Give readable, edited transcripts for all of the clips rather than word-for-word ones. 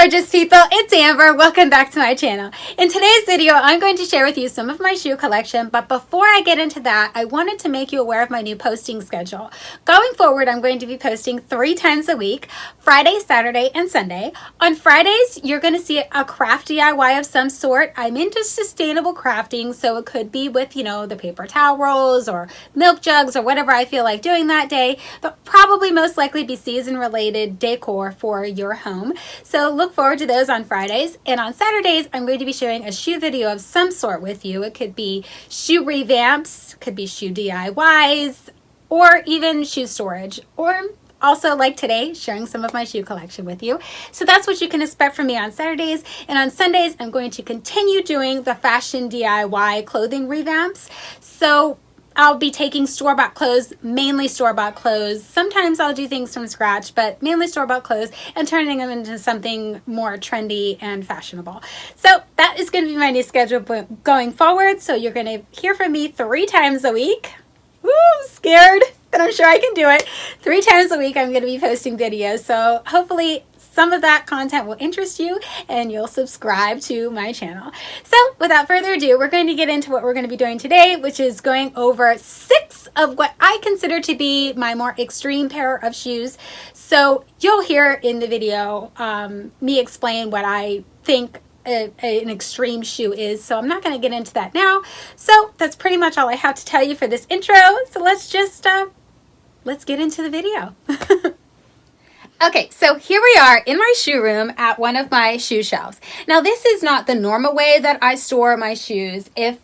gorgeous people, it's Amber. Welcome back to my channel. In today's video, I'm going to share with you some of my shoe collection, but before I get into that, I wanted to make you aware of my new posting schedule. Going forward, I'm going to be posting 3 times a week, Friday, Saturday, and Sunday. On Fridays, you're going to see a craft DIY of some sort. I'm into sustainable crafting, so it could be with, the paper towel rolls or milk jugs or whatever I feel like doing that day. But probably most likely be season-related decor for your home. So look forward to those on Fridays. And on Saturdays, I'm going to be sharing a shoe video of some sort with you. It could be shoe revamps, could be shoe DIYs, or even shoe storage, or also like today, sharing some of my shoe collection with you. So that's what you can expect from me on Saturdays. And on Sundays, I'm going to continue doing the fashion DIY clothing revamps. So I'll be taking store-bought clothes, mainly store-bought clothes. Sometimes I'll do things from scratch, but mainly store-bought clothes, and turning them into something more trendy and fashionable. So that is going to be my new schedule going forward. So you're going to hear from me 3 times a week. Woo, I'm scared, but I'm sure I can do it. 3 times a week I'm going to be posting videos. So hopefully some of that content will interest you and you'll subscribe to my channel. So without further ado, we're going to get into what we're going to be doing today, which is going over 6 of what I consider to be my more extreme pair of shoes. So you'll hear in the video me explain what I think an extreme shoe is. So I'm not going to get into that now. So that's pretty much all I have to tell you for this intro. So let's just let's get into the video. Okay, so here we are in my shoe room at one of my shoe shelves. Now, this is not the normal way that I store my shoes. If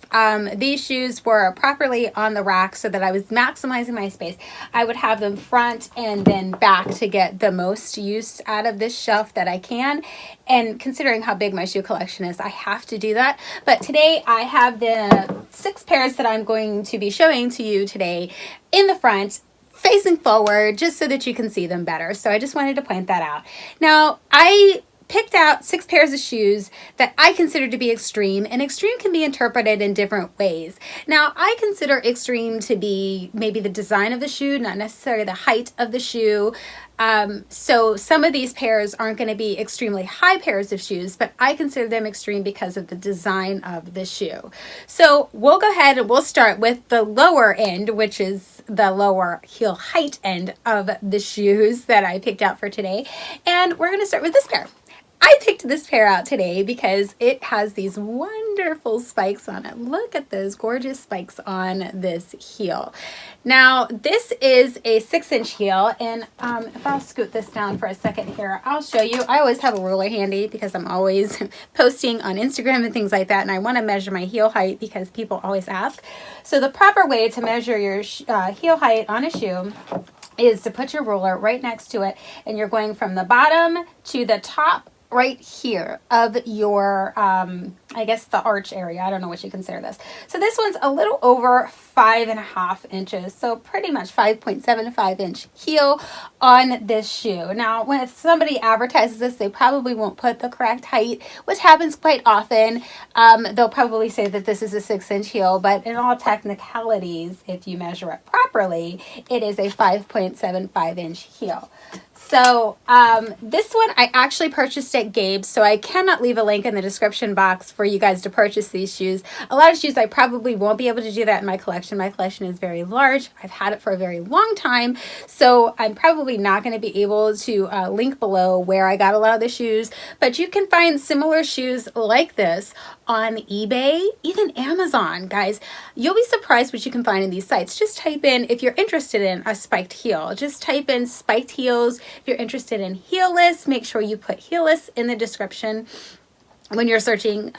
these shoes were properly on the rack so that I was maximizing my space, I would have them front and then back to get the most use out of this shelf that I can. And considering how big my shoe collection is, I have to do that. But today I have the 6 pairs that I'm going to be showing to you today in the front, facing forward, just so that you can see them better. So I just wanted to point that out. Now, I picked out 6 pairs of shoes that I consider to be extreme, and extreme can be interpreted in different ways. Now, I consider extreme to be maybe the design of the shoe, not necessarily the height of the shoe. So some of these pairs aren't going to be extremely high pairs of shoes, but I consider them extreme because of the design of the shoe. So we'll go ahead and we'll start with the lower end, which is the lower heel height end of the shoes that I picked out for today. And we're going to start with this pair. I picked this pair out today because it has these wonderful spikes on it. Look at those gorgeous spikes on this heel. Now, this is a 6-inch heel, and if I'll scoot this down for a second here, I'll show you. I always have a ruler handy because I'm always posting on Instagram and things like that, and I want to measure my heel height because people always ask. So the proper way to measure your heel height on a shoe is to put your ruler right next to it, and you're going from the bottom to the top right here of your, I guess the arch area. I don't know what you consider this. So this one's a little over 5.5 inches. So pretty much 5.75 inch heel on this shoe. Now, when somebody advertises this, they probably won't put the correct height, which happens quite often. They'll probably say that this is a 6-inch heel, but in all technicalities, if you measure it properly, it is a 5.75 inch heel. So this one I actually purchased at Gabe's, so I cannot leave a link in the description box for you guys to purchase these shoes. A lot of shoes I probably won't be able to do that in my collection. My collection is very large. I've had it for a very long time, so I'm probably not going to be able to link below where I got a lot of the shoes, but you can find similar shoes like this on eBay, even Amazon, guys. You'll be surprised what you can find in these sites. Just type in, if you're interested in a spiked heel, just type in spiked heels. If you're interested in heelless, make sure you put heelless in the description when you're searching.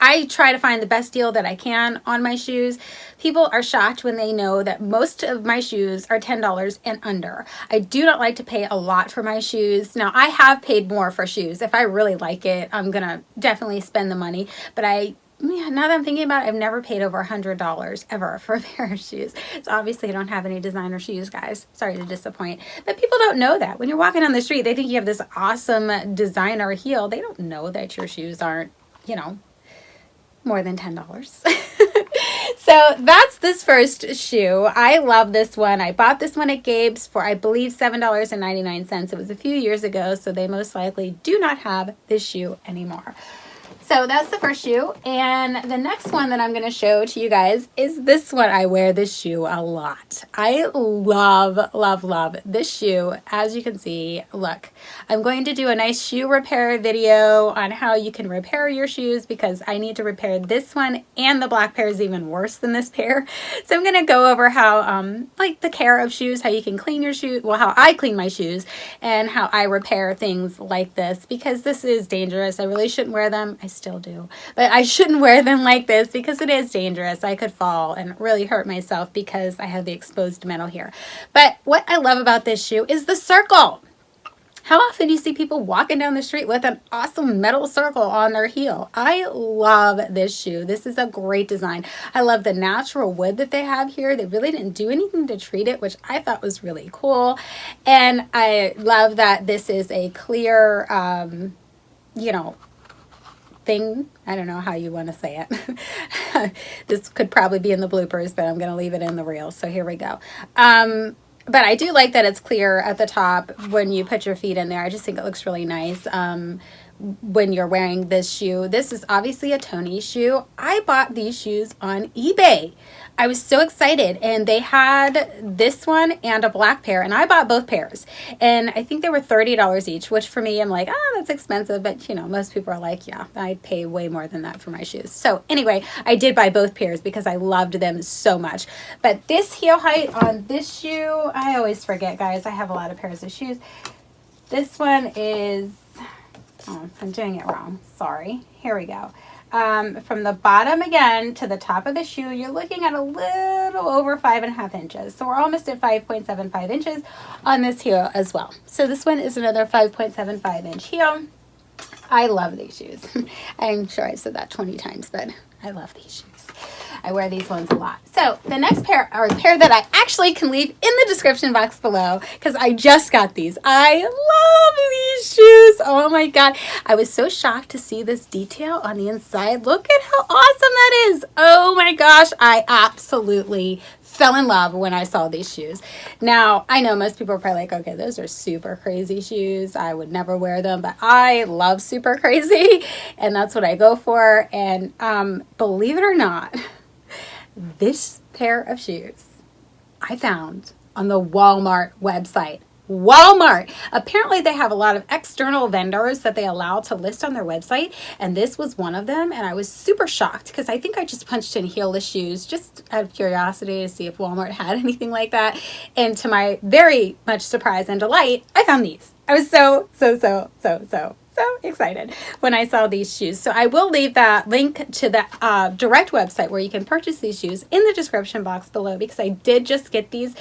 I try to find the best deal that I can on my shoes. People are shocked when they know that most of my shoes are $10 and under. I do not like to pay a lot for my shoes. Now, I have paid more for shoes. If I really like it, I'm going to definitely spend the money. But now that I'm thinking about it, I've never paid over $100 ever for a pair of shoes. So obviously I don't have any designer shoes, guys. Sorry to disappoint. But people don't know that. When you're walking on the street, they think you have this awesome designer heel. They don't know that your shoes aren't, more than $10. So that's this first shoe. I love this one. I bought this one at Gabe's for, I believe, $7.99. It was a few years ago, so they most likely do not have this shoe anymore. So that's the first shoe. And the next one that I'm going to show to you guys is this one. I wear this shoe a lot. I love, love, love this shoe. As you can see, look, I'm going to do a nice shoe repair video on how you can repair your shoes because I need to repair this one, and the black pair is even worse than this pair. So I'm going to go over how, like the care of shoes, how you can clean your shoes, well, how I clean my shoes and how I repair things like this because this is dangerous. I really shouldn't wear them. I still do, but I shouldn't wear them like this because it is dangerous. I could fall and really hurt myself because I have the exposed metal here. But what I love about this shoe is the circle. How often do you see people walking down the street with an awesome metal circle on their heel? I love this shoe. This is a great design. I love the natural wood that they have here. They really didn't do anything to treat it, which I thought was really cool. And I love that this is a clear, you know, thing. I don't know how you want to say it. This could probably be in the bloopers, but I'm going to leave it in the reel. So here we go. But I do like that it's clear at the top when you put your feet in there. I just think it looks really nice when you're wearing this shoe. This is obviously a Tony shoe. I bought these shoes on eBay. I was so excited, and they had this one and a black pair, and I bought both pairs, and I think they were $30 each, which for me, I'm like, oh, that's expensive, but you know, most people are like, yeah, I pay way more than that for my shoes. So anyway, I did buy both pairs because I loved them so much. But this heel height on this shoe, I always forget, guys. I have a lot of pairs of shoes. This one is, oh, I'm doing it wrong. Sorry. Here we go. From the bottom again to the top of the shoe, you're looking at a little over 5.5 inches. So we're almost at 5.75 inches on this heel as well. So this one is another 5.75 inch heel. I love these shoes. I'm sure I've said that 20 times, but I love these shoes. I wear these ones a lot. So the next pair are a pair that I actually can leave in the description box below because I just got these. I love these shoes. Oh my God. I was so shocked to see this detail on the inside. Look at how awesome that is. Oh my gosh. I absolutely fell in love when I saw these shoes. Now, I know most people are probably like, okay, those are super crazy shoes. I would never wear them, but I love super crazy, and that's what I go for. And believe it or not, this pair of shoes I found on the Walmart website. Walmart. Apparently they have a lot of external vendors that they allow to list on their website, and this was one of them, and I was super shocked because I think I just punched in heelless shoes just out of curiosity to see if Walmart had anything like that, and to my very much surprise and delight, I found these. I was so excited when I saw these shoes. So I will leave that link to the direct website where you can purchase these shoes in the description box below because I did just get these,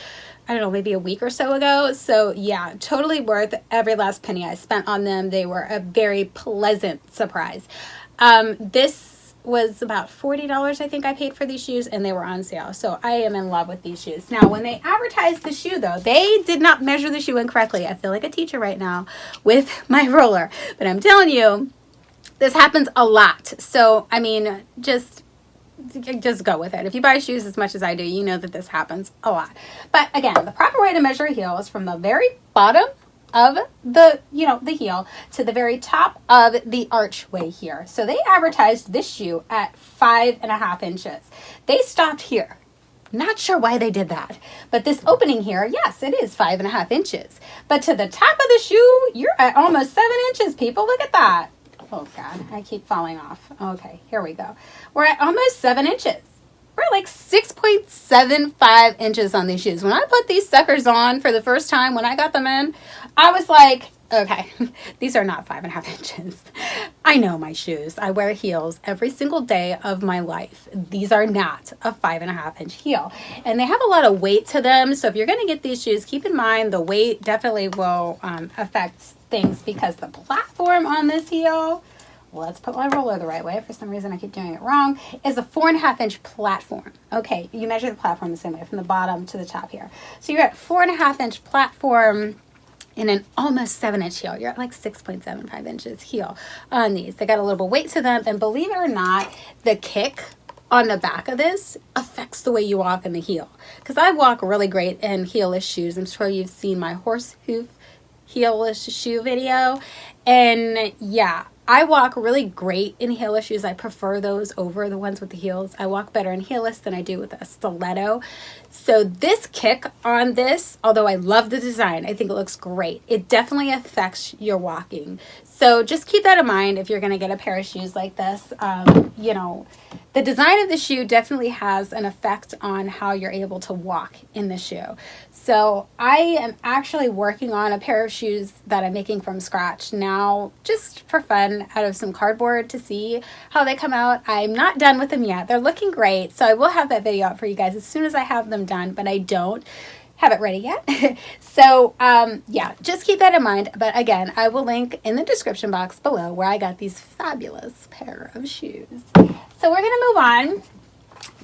I don't know, maybe a week or so ago. So yeah, totally worth every last penny I spent on them. They were a very pleasant surprise. This was about $40 I think I paid for these shoes, and they were on sale. So I am in love with these shoes. Now, when they advertised the shoe though, they did not measure the shoe incorrectly. I feel like a teacher right now with my roller, but I'm telling you, this happens a lot. So, I mean, just go with it. If you buy shoes as much as I do, you know that this happens a lot. But again, the proper way to measure a heel is from the very bottom of the, the heel to the very top of the archway here. So they advertised this shoe at 5.5 inches. They stopped here. Not sure why they did that. But this opening here, yes, it is 5.5 inches. But to the top of the shoe, you're at almost 7 inches, people. Look at that. Oh God, I keep falling off. Okay, here we go. We're at almost 7 inches. We're at like 6.75 inches on these shoes. When I put these suckers on for the first time, when I got them in, I was like, okay, these are not 5.5 inches. I know my shoes. I wear heels every single day of my life. These are not a 5.5 inch heel. And they have a lot of weight to them. So if you're going to get these shoes, keep in mind the weight definitely will affect things because the platform on this heel, let's put my roller the right way. For some reason, I keep doing it wrong. Is a 4.5 inch platform. Okay, you measure the platform the same way from the bottom to the top here. So you're at 4.5 inch platform in an almost 7 inch heel. You're at like 6.75 inches heel on these. They got a little bit weight to them, and believe it or not, the kick on the back of this affects the way you walk in the heel. Because I walk really great in heelless shoes. I'm sure you've seen my horse hoof heelless shoe video. And yeah, I walk really great in heelless shoes. I prefer those over the ones with the heels. I walk better in heelless than I do with a stiletto. So this kick on this, although I love the design, I think it looks great. It definitely affects your walking. So just keep that in mind if you're going to get a pair of shoes like this. You know, the design of the shoe definitely has an effect on how you're able to walk in the shoe. So I am actually working on a pair of shoes that I'm making from scratch now, just for fun, out of some cardboard to see how they come out. I'm not done with them yet. They're looking great. So I will have that video out for you guys as soon as I have them done, but I don't have it ready yet. So yeah, just keep that in mind. But again, I will link in the description box below where I got these fabulous pair of shoes. So we're going to move on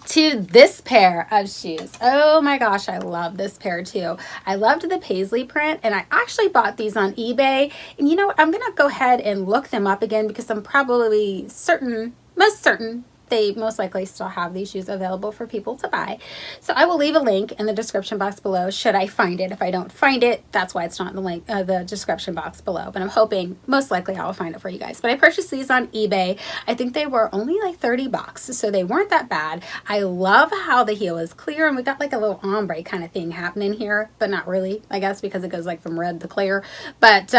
to this pair of shoes. Oh my gosh, I love this pair too. I loved the Paisley print, and I actually bought these on eBay. And you know what? I'm going to go ahead and look them up again because I'm probably most certain they most likely still have these shoes available for people to buy. So I will leave a link in the description box below should I find it. If I don't find it, that's why it's not in the link, the description box below. But I'm hoping most likely I will find it for you guys. But I purchased these on eBay. I think they were only like 30 bucks, so they weren't that bad. I love how the heel is clear, and we got like a little ombre kind of thing happening here, but not really, I guess, because it goes like from red to clear. But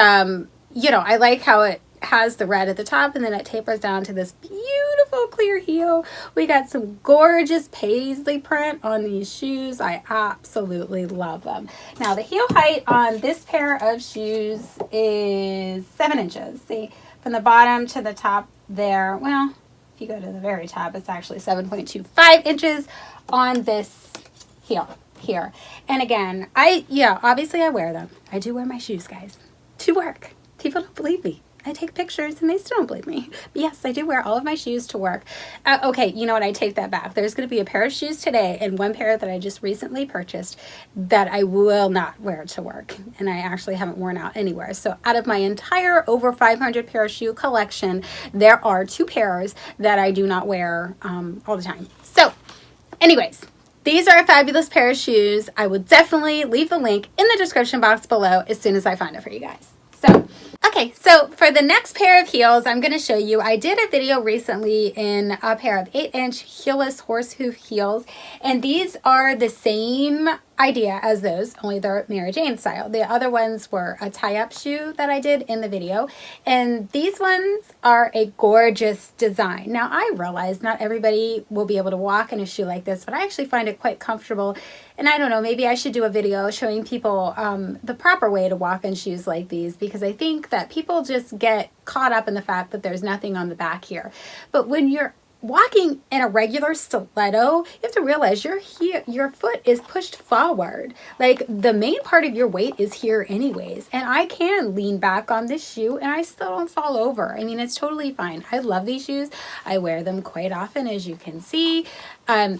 you know, I like how it has the red at the top and then it tapers down to this beautiful clear heel. We got some gorgeous Paisley print on these shoes. I absolutely love them. Now the heel height on this pair of shoes is 7 inches. See, from the bottom to the top there, well, if you go to the very top, it's actually 7.25 inches on this heel here. And again, obviously I wear them. I do wear my shoes, guys, to work. People don't believe me. I take pictures and they still don't believe me. But yes, I do wear all of my shoes to work. Okay, you know what? I take that back. There's going to be a pair of shoes today and one pair that I just recently purchased that I will not wear to work. And I actually haven't worn out anywhere. So out of my entire over 500 pair of shoe collection, there are 2 pairs that I do not wear all the time. So anyways, these are a fabulous pair of shoes. I will definitely leave the link in the description box below as soon as I find it for you guys. So, okay, so for the next pair of heels, I'm going to show you, I did a video recently in a pair of 8-inch heelless horse hoof heels, and these are the same idea as those, only they're Mary Jane style. The other ones were a tie-up shoe that I did in the video, and these ones are a gorgeous design. Now, I realize not everybody will be able to walk in a shoe like this, but I actually find it quite comfortable, and I don't know, maybe I should do a video showing people the proper way to walk in shoes like these, because I think that people just get caught up in the fact that there's nothing on the back here. But when you're walking in a regular stiletto, you have to realize your foot is pushed forward. Like the main part of your weight is here anyways. And I can lean back on this shoe and I still don't fall over. I mean, it's totally fine. I love these shoes. I wear them quite often, as you can see.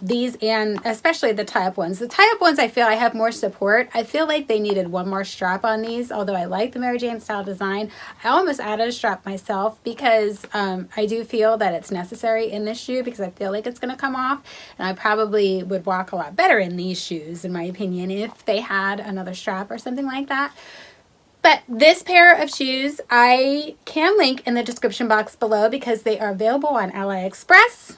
These, and especially the tie-up ones. The tie-up ones, I feel I have more support. I feel like they needed one more strap on these, although I like the Mary Jane style design. I almost added a strap myself because I do feel that it's necessary in this shoe because I feel like it's going to come off, and I probably would walk a lot better in these shoes, in my opinion, if they had another strap or something like that. But this pair of shoes I can link in the description box below because they are available on AliExpress,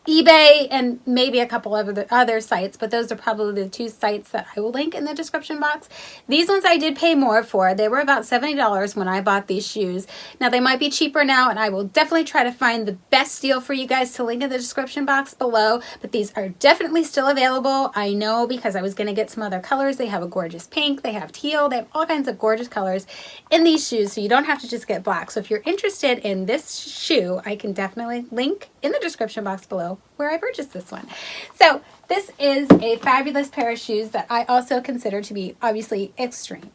eBay, and maybe a couple of other sites, but those are probably the 2 sites that I will link in the description box. These ones I did pay more for. They were about $70 when I bought these shoes. Now they might be cheaper now, and I will definitely try to find the best deal for you guys to link in the description box below, but these are definitely still available. I know because I was going to get some other colors. They have a gorgeous pink, they have teal, they have all kinds of gorgeous colors in these shoes, so you don't have to just get black. So if you're interested in this shoe, I can definitely link in the description box below where I purchased this one. So this is a fabulous pair of shoes that I also consider to be obviously extreme.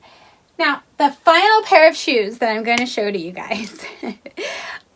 Now, the final pair of shoes that I'm going to show to you guys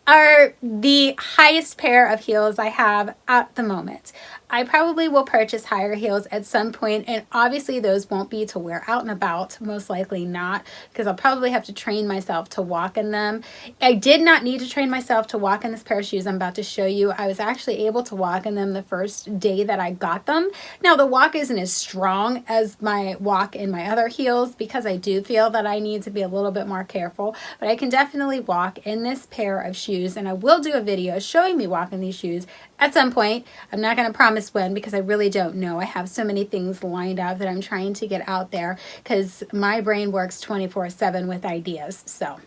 are the highest pair of heels I have at the moment. I probably will purchase higher heels at some point, and obviously those won't be to wear out and about, most likely not, because I'll probably have to train myself to walk in them. I did not need to train myself to walk in this pair of shoes I'm about to show you. I was actually able to walk in them the first day that I got them. Now the walk isn't as strong as my walk in my other heels because I do feel that I need to be a little bit more careful, but I can definitely walk in this pair of shoes, and I will do a video showing me walking these shoes at some point. I'm not going to promise when because I really don't know. I have so many things lined up that I'm trying to get out there because my brain works 24/7 with ideas. So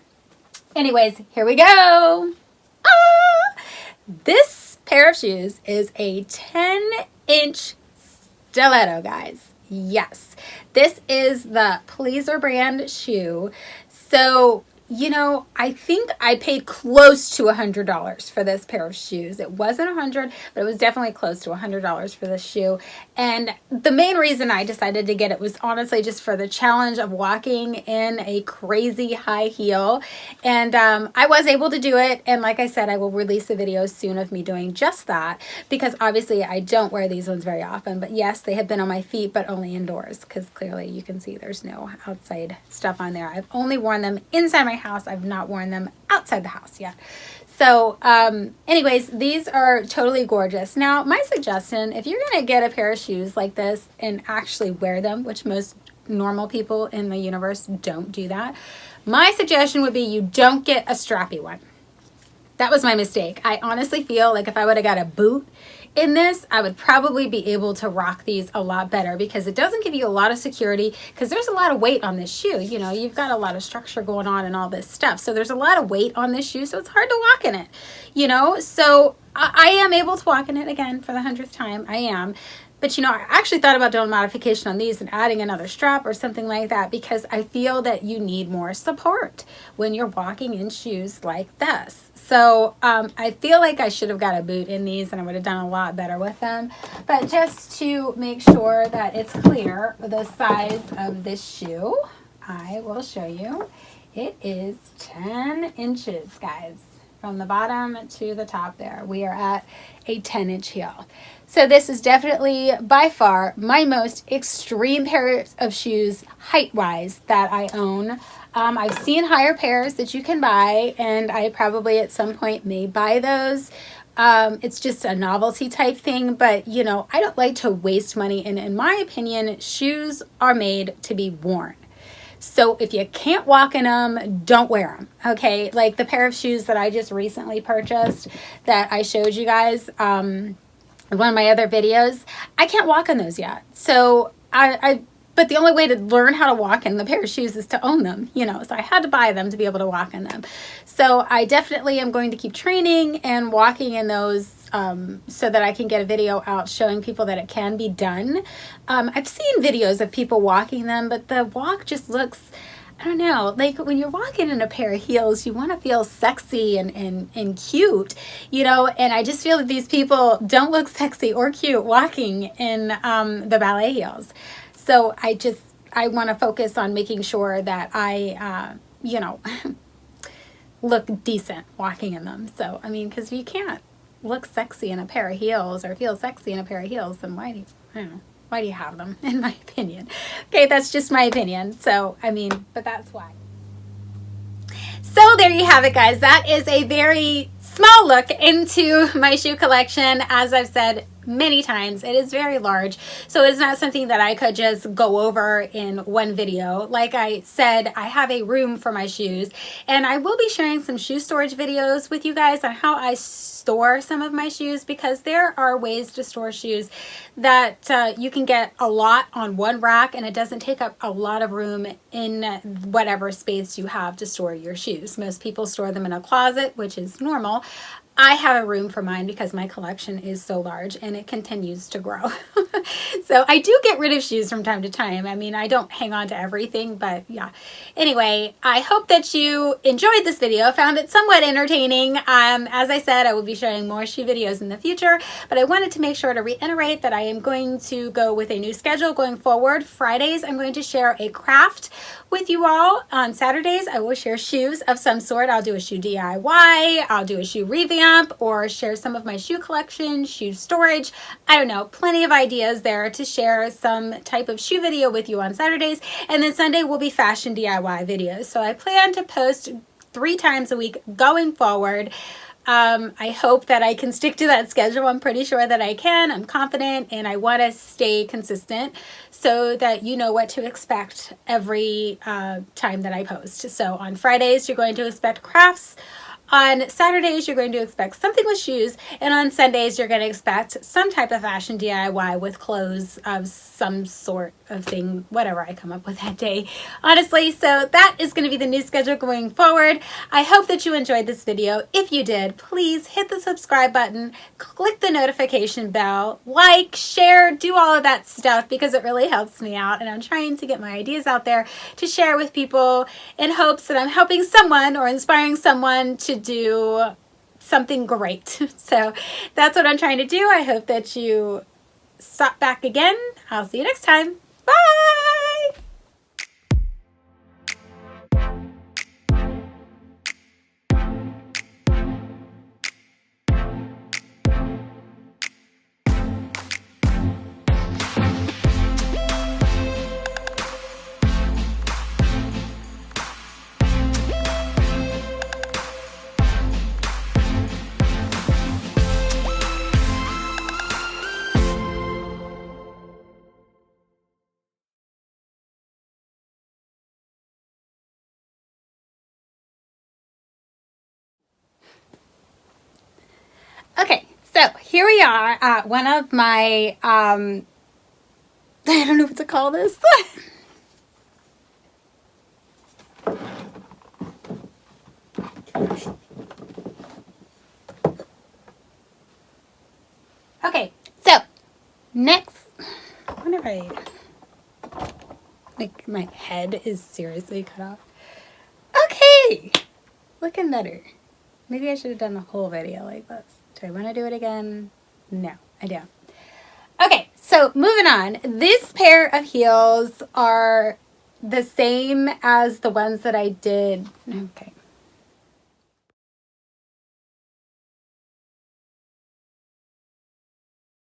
anyways, here we go. This pair of shoes is a 10-inch stiletto, guys. Yes, this is the Pleaser brand shoe. So, you know, I think I paid close to $100 for this pair of shoes. It wasn't $100, but it was definitely close to $100 for this shoe. And the main reason I decided to get it was honestly just for the challenge of walking in a crazy high heel. And I was able to do it. And like I said, I will release a video soon of me doing just that, because obviously I don't wear these ones very often. But yes, they have been on my feet, but only indoors, because clearly you can see there's no outside stuff on there. I've only worn them inside my house. I've not worn them outside the house yet. So anyways, these are totally gorgeous. Now, my suggestion, if you're going to get a pair of shoes like this and actually wear them, which most normal people in the universe don't do that, my suggestion would be you don't get a strappy one. That was my mistake. I honestly feel like if I would have got a boot in this, I would probably be able to rock these a lot better, because it doesn't give you a lot of security, because there's a lot of weight on this shoe. You know, you've got a lot of structure going on and all this stuff. So there's a lot of weight on this shoe, so it's hard to walk in it, you know. So I am able to walk in it again for the 100th time. I am. But, you know, I actually thought about doing a modification on these and adding another strap or something like that, because I feel that you need more support when you're walking in shoes like this. So I feel like I should have got a boot in these, and I would have done a lot better with them. But just to make sure that it's clear, the size of this shoe, I will show you. It is 10 inches, guys. From the bottom to the top there, we are at a 10-inch heel. So this is definitely by far my most extreme pair of shoes height-wise that I own. I've seen higher pairs that you can buy, and I probably at some point may buy those. It's just a novelty type thing, but you know, I don't like to waste money, and in my opinion, shoes are made to be worn. So if you can't walk in them, don't wear them, okay? Like the pair of shoes that I just recently purchased that I showed you guys in one of my other videos, I can't walk in those yet. So but the only way to learn how to walk in the pair of shoes is to own them, you know, so I had to buy them to be able to walk in them. So I definitely am going to keep training and walking in those so that I can get a video out showing people that it can be done. I've seen videos of people walking them, but the walk just looks, I don't know, like when you're walking in a pair of heels, you want to feel sexy and cute, you know, and I just feel that these people don't look sexy or cute walking in the ballet heels. So I want to focus on making sure that I, you know, look decent walking in them. So, I mean, because you can't look sexy in a pair of heels or feel sexy in a pair of heels, then why do you, I don't know, why do you have them, in my opinion? Okay, that's just my opinion. So, I mean, but that's why. So there you have it, guys. That is a very small look into my shoe collection. As I've said many times, it is very large, so it's not something that I could just go over in one video. Like I said, I have a room for my shoes, and I will be sharing some shoe storage videos with you guys on how I store some of my shoes, because there are ways to store shoes that you can get a lot on one rack, and it doesn't take up a lot of room in whatever space you have to store your shoes. Most people store them in a closet, which is normal. I have a room for mine because my collection is so large and it continues to grow. So I do get rid of shoes from time to time. I mean, I don't hang on to everything, but yeah. Anyway, I hope that you enjoyed this video, found it somewhat entertaining. As I said, I will be sharing more shoe videos in the future, but I wanted to make sure to reiterate that I am going to go with a new schedule going forward. Fridays, I'm going to share a craft with you all. On Saturdays, I will share shoes of some sort. I'll do a shoe DIY. I'll do a shoe revamp. camp or share some of my shoe collection, shoe storage. I don't know, plenty of ideas there to share some type of shoe video with you on Saturdays. And then Sunday will be fashion DIY videos. So I plan to post 3 times a week going forward. I hope that I can stick to that schedule. I'm pretty sure that I can. I'm confident, and I want to stay consistent so that you know what to expect every time that I post. So on Fridays, you're going to expect crafts. On Saturdays, you're going to expect something with shoes, and on Sundays, you're going to expect some type of fashion DIY with clothes of some sort of thing, whatever I come up with that day, honestly. So that is going to be the new schedule going forward. I hope that you enjoyed this video. If you did, please hit the subscribe button, click the notification bell, like, share, do all of that stuff because it really helps me out, and I'm trying to get my ideas out there to share with people in hopes that I'm helping someone or inspiring someone to do something great. So that's what I'm trying to do. I hope that you stop back again. I'll see you next time. Bye! Okay, so here we are at one of my, I don't know what to call this. Okay, so next, I wonder if like my head is seriously cut off. Okay, looking better. Maybe I should have done the whole video like this. Do I want to do it again? No, I don't. Okay, so moving on. This pair of heels are the same as the ones that I did. Okay,